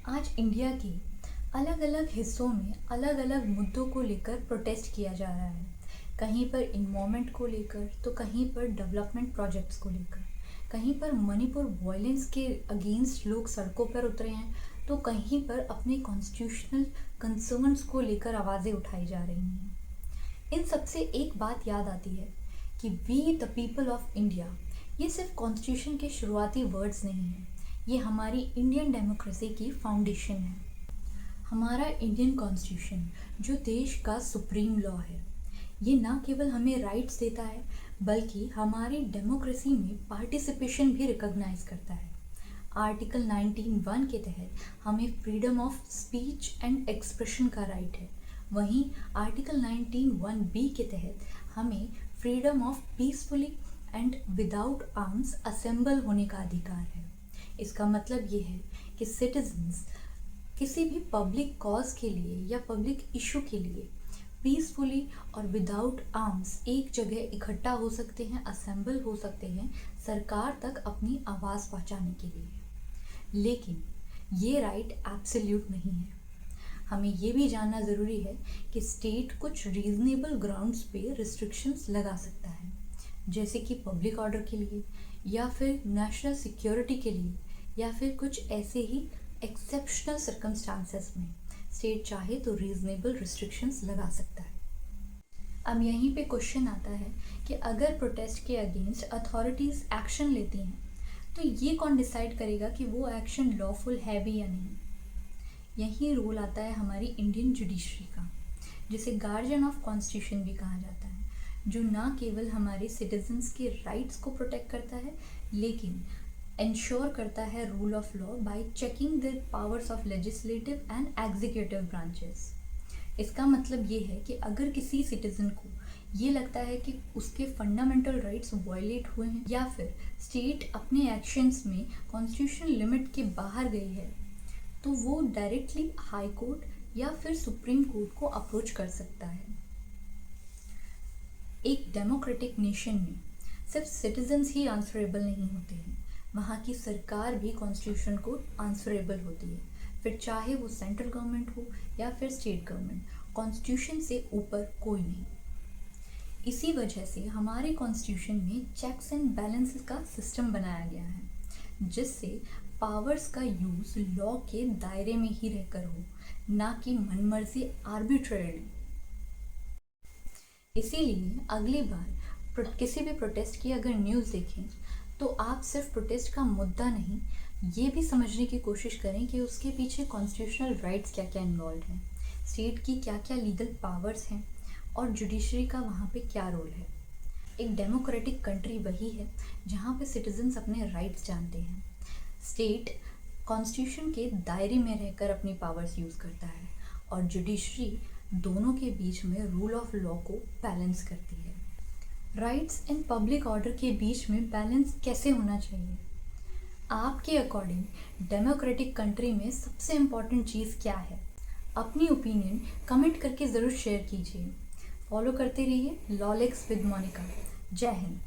आज इंडिया के अलग अलग हिस्सों में अलग अलग मुद्दों को लेकर प्रोटेस्ट किया जा रहा है। कहीं पर इन्वायरमेंट को लेकर, तो कहीं पर डेवलपमेंट प्रोजेक्ट्स को लेकर, कहीं पर मणिपुर वायलेंस के अगेंस्ट लोग सड़कों पर उतरे हैं, तो कहीं पर अपने कॉन्स्टिट्यूशनल कंसर्न्स को लेकर आवाज़ें उठाई जा रही हैं। इन सबसे एक बात याद आती है कि we the people of India, ये सिर्फ कॉन्स्टिट्यूशन के शुरुआती वर्ड्स नहीं हैं, ये हमारी इंडियन डेमोक्रेसी की फाउंडेशन है। हमारा इंडियन कॉन्स्टिट्यूशन जो देश का सुप्रीम लॉ है, ये ना केवल हमें राइट्स देता है बल्कि हमारी डेमोक्रेसी में पार्टिसिपेशन भी रिकॉग्नाइज करता है। आर्टिकल 19(1) के तहत हमें freedom of speech and expression का राइट है। वहीं आर्टिकल 19(1)(b) के तहत हमें freedom of peacefully and without arms assemble होने का अधिकार है। इसका मतलब ये है कि सिटीजन्स किसी भी पब्लिक कॉज के लिए या पब्लिक इशू के लिए पीसफुली और विदाउट आर्म्स एक जगह इकट्ठा हो सकते हैं, असेंबल हो सकते हैं सरकार तक अपनी आवाज़ पहुंचाने के लिए। लेकिन ये राइट एब्सोल्यूट नहीं है। हमें ये भी जानना ज़रूरी है कि स्टेट कुछ रीजनेबल ग्राउंड्स पे रिस्ट्रिक्शंस लगा सकता है, जैसे कि पब्लिक ऑर्डर के लिए या फिर नेशनल सिक्योरिटी के लिए या फिर कुछ ऐसे ही एक्सेप्शनल सर्कमस्टांसेस में स्टेट चाहे तो रीजनेबल रिस्ट्रिक्शंस लगा सकता है। अब यहीं पे क्वेश्चन आता है कि अगर प्रोटेस्ट के अगेंस्ट अथॉरिटीज़ एक्शन लेती हैं तो ये कौन डिसाइड करेगा कि वो एक्शन लॉफुल है भी या नहीं। यही रोल आता है हमारी इंडियन जुडिशरी का, जिसे गार्जियन ऑफ कॉन्स्टिट्यूशन भी कहा जाता है, जो ना केवल हमारे सिटीजन्स के राइट्स को प्रोटेक्ट करता है लेकिन इंश्योर करता है rule of law by checking the powers of legislative and executive branches. इसका मतलब ये है कि अगर किसी सिटीजन को ये लगता है कि उसके फंडामेंटल राइट्स वायलेट हुए हैं या फिर स्टेट अपने एक्शंस में कॉन्स्टिट्यूशनल लिमिट के बाहर गई है, तो वो डायरेक्टली हाई कोर्ट या फिर सुप्रीम कोर्ट को अप्रोच कर सकता है। एक डेमोक्रेटिक नेशन में सिर्फ सिटीजन्स ही आंसरेबल नहीं होते हैं, वहाँ की सरकार भी कॉन्स्टिट्यूशन को आंसरेबल होती है, फिर चाहे वो सेंट्रल गवर्नमेंट हो या फिर स्टेट गवर्नमेंट। कॉन्स्टिट्यूशन से ऊपर कोई नहीं। इसी वजह से हमारे कॉन्स्टिट्यूशन में चेक्स एंड बैलेंसेस का सिस्टम बनाया गया है, जिससे पावर्स का यूज़ लॉ के दायरे में ही रहकर हो, ना कि मनमर्जी आर्बिट्रेरली। इसीलिए अगली बार किसी भी प्रोटेस्ट की अगर न्यूज़ देखें तो आप सिर्फ प्रोटेस्ट का मुद्दा नहीं, ये भी समझने की कोशिश करें कि उसके पीछे कॉन्स्टिट्यूशनल राइट्स क्या क्या इन्वॉल्व हैं, स्टेट की क्या क्या लीगल पावर्स हैं और जुडिशरी का वहाँ पे क्या रोल है। एक डेमोक्रेटिक कंट्री वही है जहाँ पे सिटीजन्स अपने राइट्स जानते हैं। स्टेट कॉन्स्टिट्यूशन के दायरे में रहकर अपनी पावर्स यूज़ करता है और जुडिशरी दोनों के बीच में रूल ऑफ लॉ को बैलेंस करती है। राइट्स एंड पब्लिक ऑर्डर के बीच में बैलेंस कैसे होना चाहिए? आपके अकॉर्डिंग डेमोक्रेटिक कंट्री में सबसे इम्पॉर्टेंट चीज़ क्या है? अपनी ओपिनियन कमेंट करके ज़रूर शेयर कीजिए। फॉलो करते रहिए लॉलेक्स विद मोनिका। जय हिंद।